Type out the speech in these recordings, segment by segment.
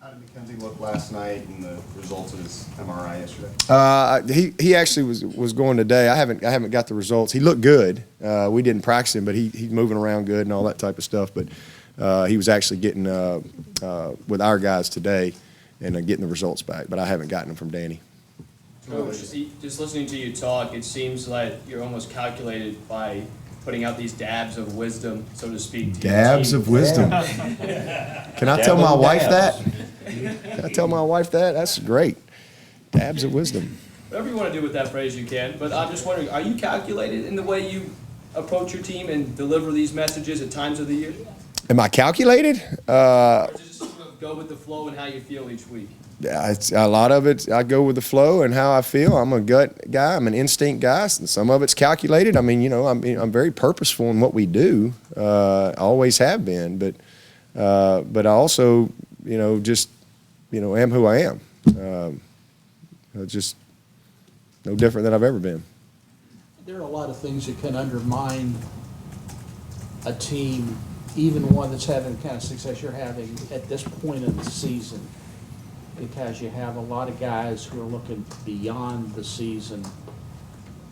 How did Mackenzie look last night and the results of his MRI yesterday? He actually was going today. I haven't got the results. He looked good. We didn't practice him, but he's moving around good and all that type of stuff. But he was actually getting with our guys today and getting the results back. But I haven't gotten them from Danny. Coach, just listening to you talk, it seems like you're almost calculated by putting out these dabs of wisdom, so to speak. Dabs of wisdom. Can I tell my wife that? Can I tell my wife that? That's great. Dabs of wisdom. Whatever you want to do with that phrase, you can. But I'm just wondering, are you calculated in the way you approach your team and deliver these messages at times of the year? Am I calculated? Or just sort of go with the flow and how you feel each week? It's, a lot of it, I go with the flow and how I feel. I'm a gut guy. I'm an instinct guy. And some of it's calculated. I mean, you know, I'm very purposeful in what we do. I always have been. But I also, you know, just, you know, am who I am. Just no different than I've ever been. There are a lot of things that can undermine a team, even one that's having the kind of success you're having at this point in the season, because you have a lot of guys who are looking beyond the season.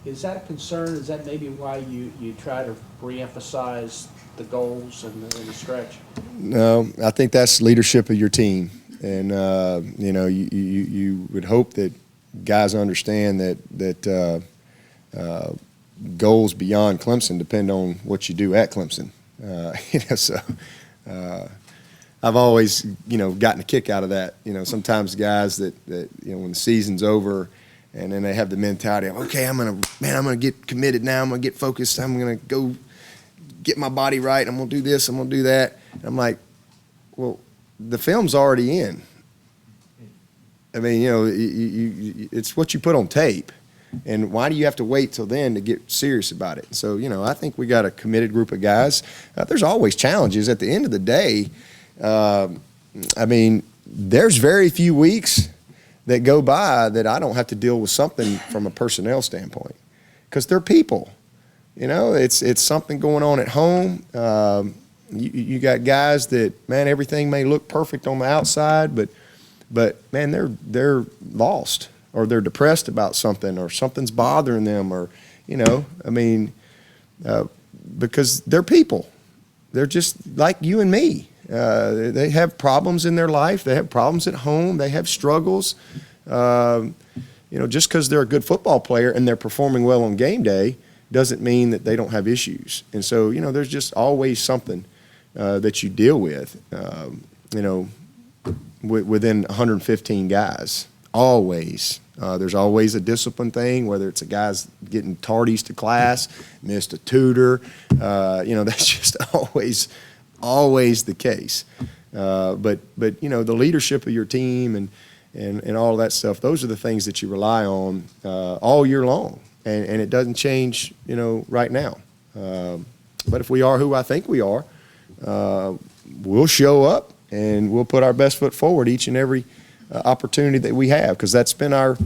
Is that a concern? Is that maybe why you try to reemphasize the goals and the stretch? No, I think that's leadership of your team. And, you know, you would hope that guys understand that goals beyond Clemson depend on what you do at Clemson. You know, so I've always, you know, gotten a kick out of that. You know, sometimes guys that you know, when the season's over and then they have the mentality of, okay, I'm gonna get committed now. I'm gonna get focused. I'm gonna go get my body right. I'm gonna do this. I'm gonna do that. And I'm like, well, the film's already in. I mean, you know, it's what you put on tape. And why do you have to wait till then to get serious about it? So, you know, I think we got a committed group of guys. There's always challenges. At the end of the day, I mean, there's very few weeks that go by that I don't have to deal with something from a personnel standpoint, because they're people. You know, it's something going on at home. You got guys that, man, everything may look perfect on the outside, but man, they're lost, or they're depressed about something, or something's bothering them, or, you know, I mean, because they're people. They're just like you and me. They have problems in their life. They have problems at home. They have struggles. You know, just because they're a good football player and they're performing well on game day doesn't mean that they don't have issues. And so, you know, there's just always something that you deal with, you know, within 115 guys. Always. There's always a discipline thing, whether it's a guy's getting tardies to class, missed a tutor. You know, that's just always the case. But you know, the leadership of your team and all of that stuff, those are the things that you rely on all year long. And it doesn't change, you know, right now. But if we are who I think we are, we'll show up and we'll put our best foot forward each and every opportunity that we have, because that's been our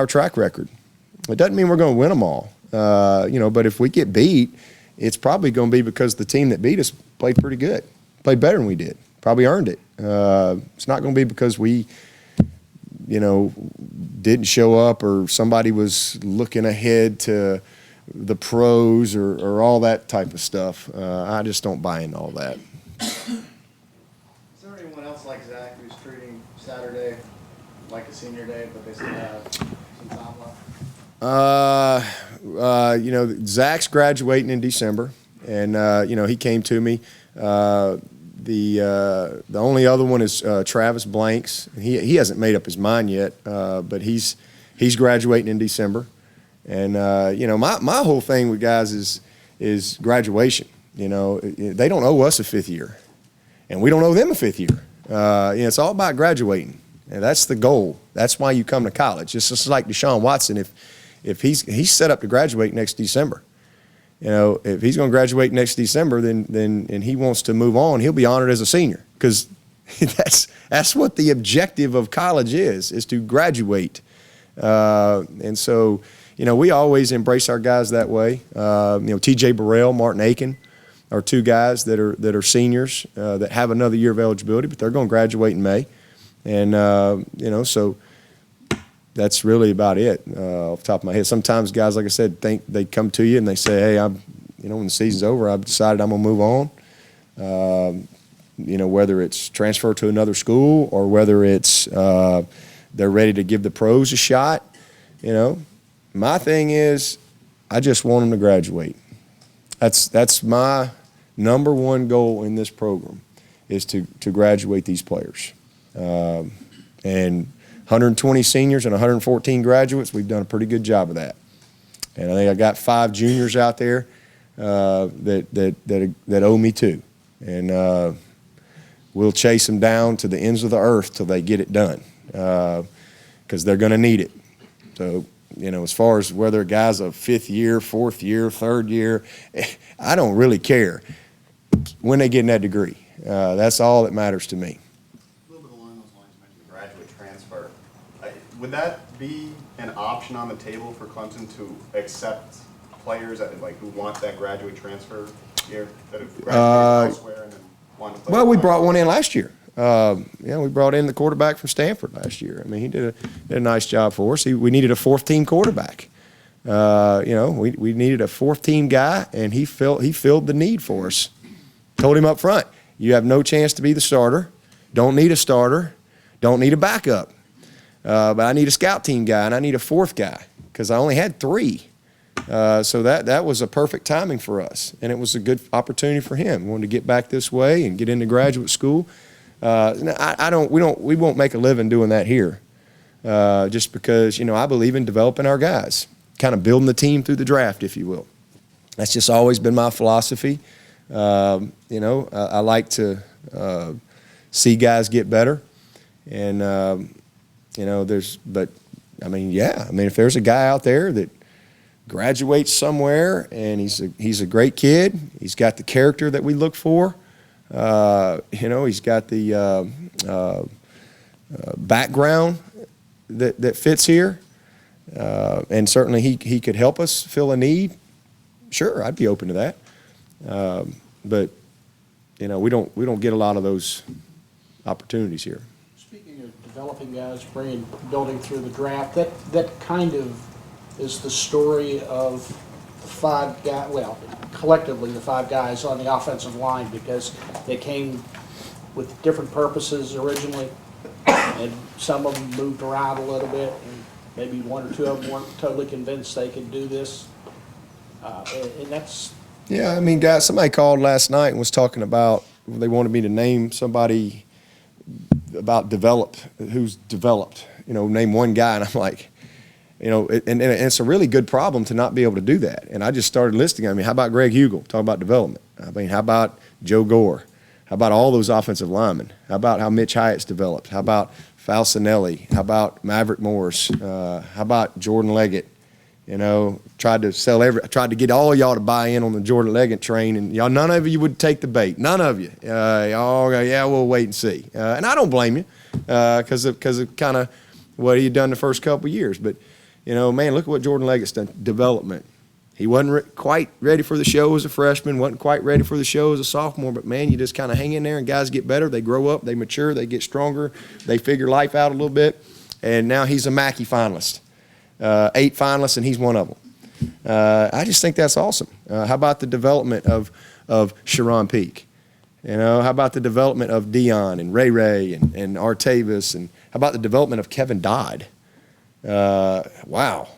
track record. It doesn't mean we're going to win them all, you know. But if we get beat, it's probably going to be because the team that beat us played pretty good, played better than we did, probably earned it. It's not going to be because we, you know, didn't show up, or somebody was looking ahead to the pros, or all that type of stuff. I just don't buy into all that. Is there anyone else like Zach who's treating Saturday like a senior day, but they still have some time left? You know, Zach's graduating in December, and you know, he came to me. The only other one is Travis Blanks. He hasn't made up his mind yet, but he's graduating in December. And you know, my whole thing with guys is graduation. You know, they don't owe us a fifth year, and we don't owe them a fifth year. You know, it's all about graduating, and that's the goal. That's why you come to college. It's just like Deshaun Watson. If he's set up to graduate next December, you know, if he's going to graduate next December, then and he wants to move on, he'll be honored as a senior, because that's what the objective of college is to graduate. And so, you know, we always embrace our guys that way. You know, T.J. Burrell, Martin Aiken are two guys that are seniors that have another year of eligibility, but they're going to graduate in May. And, you know, so that's really about it off the top of my head. Sometimes guys, like I said, think they come to you and they say, hey, you know, when the season's over, I've decided I'm going to move on. You know, whether it's transfer to another school or whether it's they're ready to give the pros a shot. You know, my thing is I just want them to graduate. That's my number one goal in this program is to graduate these players. And 120 seniors and 114 graduates, we've done a pretty good job of that. And I think I got 5 juniors out there that owe me 2. And we'll chase them down to the ends of the earth till they get it done, because they're going to need it. So, you know, as far as whether a guy's a 5th year, 4th year, 3rd year, I don't really care when they get in that degree. That's all that matters to me. A little bit along those lines, you mentioned graduate transfer. Would that be an option on the table for Clemson to accept players that, like, who want that graduate transfer year, that have graduated elsewhere and then want to play? Well, we brought one in last year. Yeah, we brought in the quarterback from Stanford last year. I mean, he did a nice job for us. We needed a 4th-team quarterback. You know, we needed a 4th-team guy, and he filled the need for us. Told him up front, you have no chance to be the starter. Don't need a starter. Don't need a backup. But I need a scout team guy, and I need a 4th guy because I only had 3. So that was a perfect timing for us, and it was a good opportunity for him. We wanted to get back this way and get into graduate school. We won't make a living doing that here, just because, you know, I believe in developing our guys, kind of building the team through the draft, if you will. That's just always been my philosophy. You know, I like to see guys get better, and you know, but I mean, yeah, I mean, if there's a guy out there that graduates somewhere and he's a great kid, he's got the character that we look for. You know, he's got the background that fits here, and certainly he could help us fill a need. Sure, I'd be open to that. But you know, we don't get a lot of those opportunities here. Speaking of developing guys, building through the draft, that kind of is the story of the 5 guys. Well, collectively the 5 guys on the offensive line, because they came with different purposes originally, and some of them moved around a little bit, and maybe 1 or 2 of them weren't totally convinced they could do this, and that's. Yeah, I mean, guys, somebody called last night and was talking about they wanted me to name somebody about who's developed. You know, name one guy, and I'm like, you know, and it's a really good problem to not be able to do that. And I just started listing. I mean, how about Greg Hugel? Talking about development. I mean, how about Joe Gore? How about all those offensive linemen? How about how Mitch Hyatt's developed? How about Falcinelli? How about Maverick Morris? How about Jordan Leggett? You know, tried to get all y'all to buy in on the Jordan Leggett train, and y'all, none of you would take the bait. None of you. Y'all go, yeah, we'll wait and see. And I don't blame you, because of kind of what he had done the first couple of years. But you know, man, look at what Jordan Leggett's done. Development. He wasn't quite ready for the show as a freshman, wasn't quite ready for the show as a sophomore, but, man, you just kind of hang in there, and guys get better. They grow up. They mature. They get stronger. They figure life out a little bit. And now he's a Mackey finalist. 8 finalists, and he's one of them. I just think that's awesome. How about the development of Sharon Peak? You know, how about the development of Dion and Ray and Artavis? And how about the development of Kevin Dodd? Wow,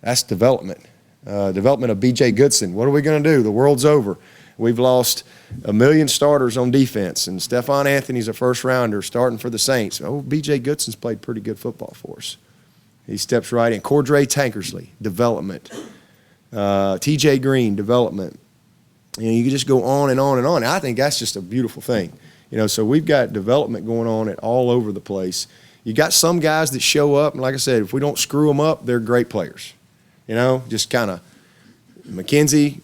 that's development. Development of B.J. Goodson. What are we going to do? The world's over. We've lost 1 million starters on defense, and Stephon Anthony's a first-rounder starting for the Saints. Oh, B.J. Goodson's played pretty good football for us. He steps right in. Cordray Tankersley, development. T.J. Green, development. You know, you can just go on and on and on. And I think that's just a beautiful thing. You know, so we've got development going on at all over the place. You got some guys that show up, and like I said, if we don't screw them up, they're great players. You know, just kind of McKenzie,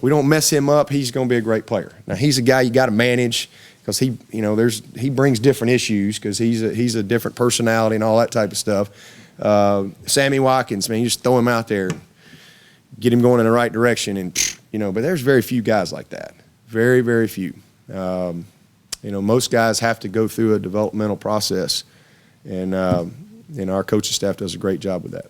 we don't mess him up, he's going to be a great player. Now, he's a guy you got to manage because he brings different issues because he's a different personality and all that type of stuff. Sammy Watkins, man, you just throw him out there, get him going in the right direction, and but there's very few guys like that. Very, very few. most guys have to go through a developmental process, and our coaching staff does a great job with that.